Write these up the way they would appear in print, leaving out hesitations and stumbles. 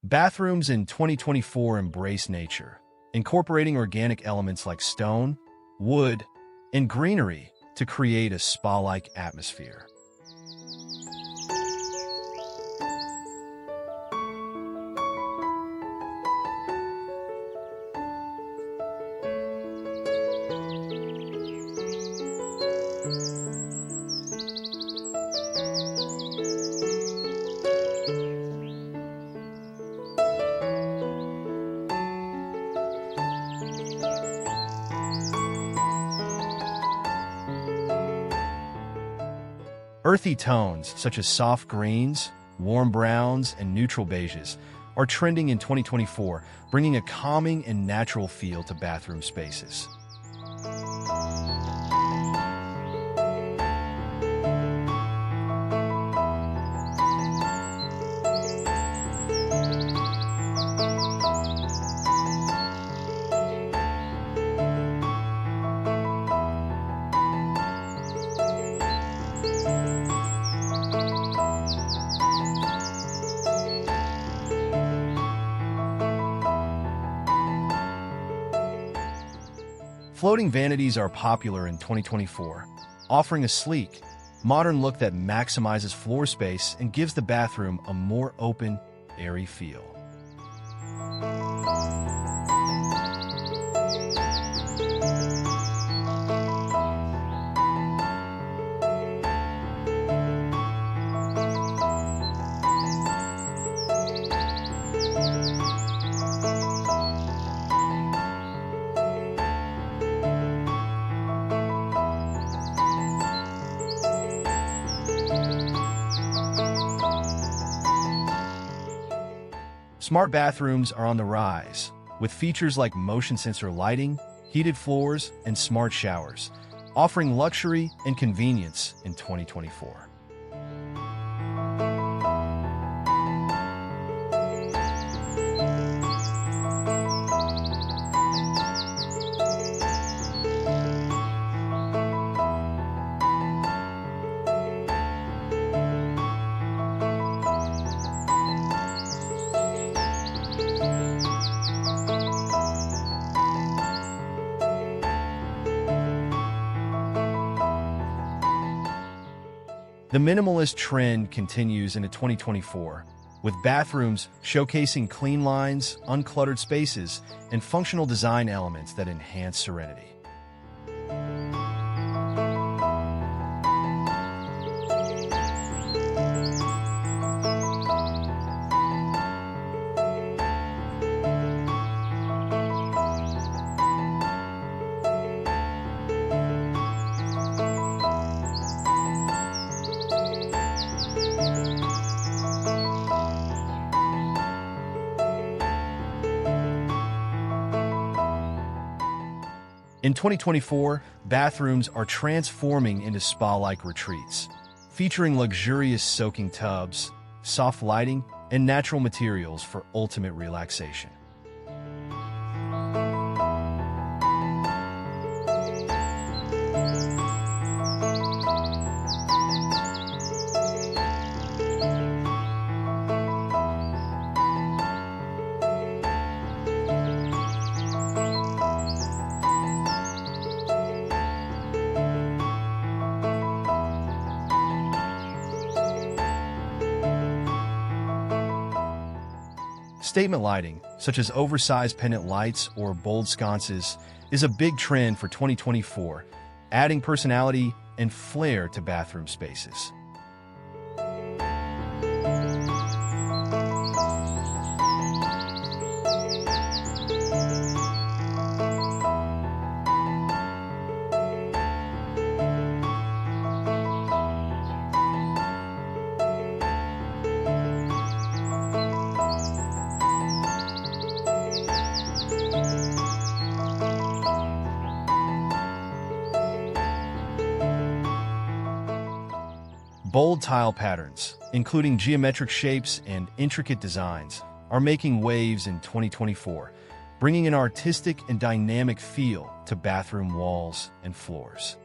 Bathrooms in 2024 embrace nature, incorporating organic elements like stone, wood, and greenery to create a spa-like atmosphere. Earthy tones such as soft greens, warm browns, and neutral beiges are trending in 2024, bringing a calming and natural feel to bathroom spaces. Floating vanities are popular in 2024, offering a sleek, modern look that maximizes floor space and gives the bathroom a more open, airy feel. Smart bathrooms are on the rise, with features like motion sensor lighting, heated floors, and smart showers, offering luxury and convenience in 2024. The minimalist trend continues into 2024, with bathrooms showcasing clean lines, uncluttered spaces, and functional design elements that enhance serenity. In 2024, bathrooms are transforming into spa-like retreats, featuring luxurious soaking tubs, soft lighting, and natural materials for ultimate relaxation. Statement lighting, such as oversized pendant lights or bold sconces, is a big trend for 2024, adding personality and flair to bathroom spaces. Bold tile patterns, including geometric shapes and intricate designs, are making waves in 2024, bringing an artistic and dynamic feel to bathroom walls and floors.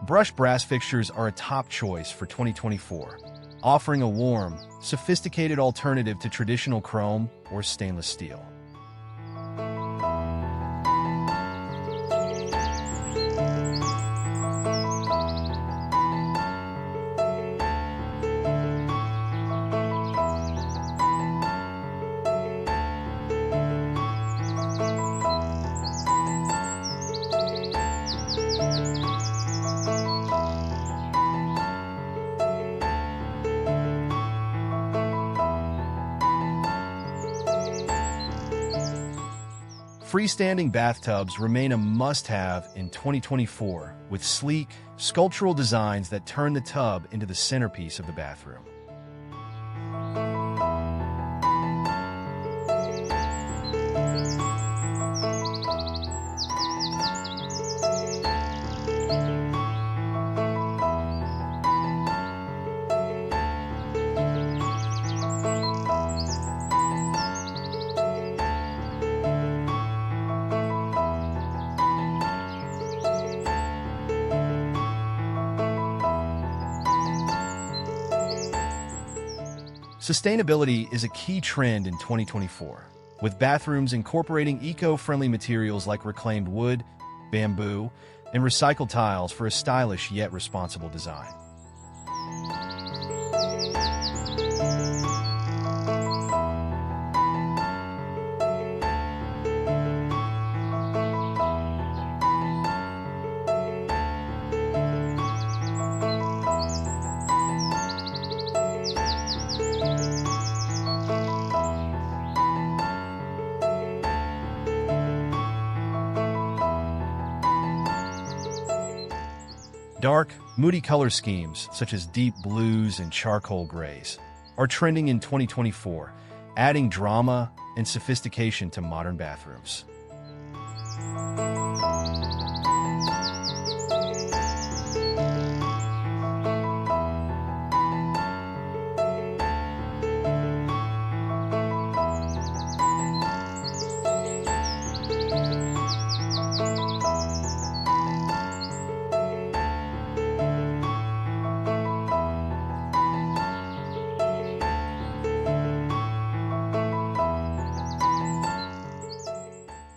Brushed brass fixtures are a top choice for 2024, offering a warm, sophisticated alternative to traditional chrome or stainless steel. Freestanding bathtubs remain a must-have in 2024, with sleek, sculptural designs that turn the tub into the centerpiece of the bathroom. Sustainability is a key trend in 2024, with bathrooms incorporating eco-friendly materials like reclaimed wood, bamboo, and recycled tiles for a stylish yet responsible design. Dark, moody color schemes, such as deep blues and charcoal grays, are trending in 2024, adding drama and sophistication to modern bathrooms.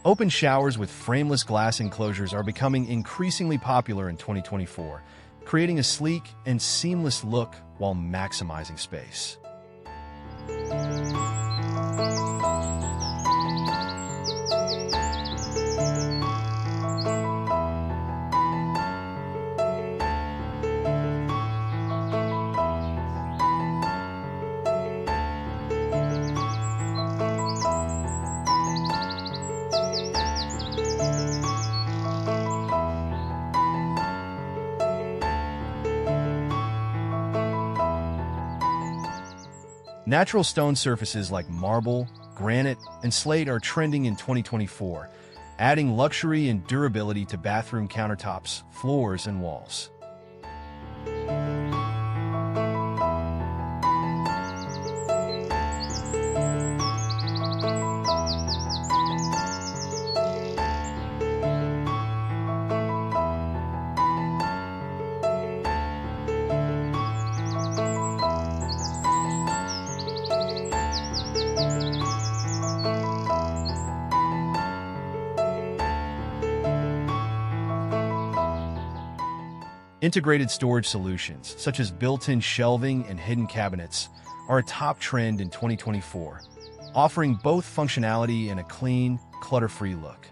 Open showers with frameless glass enclosures are becoming increasingly popular in 2024, creating a sleek and seamless look while maximizing space. Natural stone surfaces like marble, granite, and slate are trending in 2024, adding luxury and durability to bathroom countertops, floors, and walls. Integrated storage solutions, such as built-in shelving and hidden cabinets, are a top trend in 2024, offering both functionality and a clean, clutter-free look.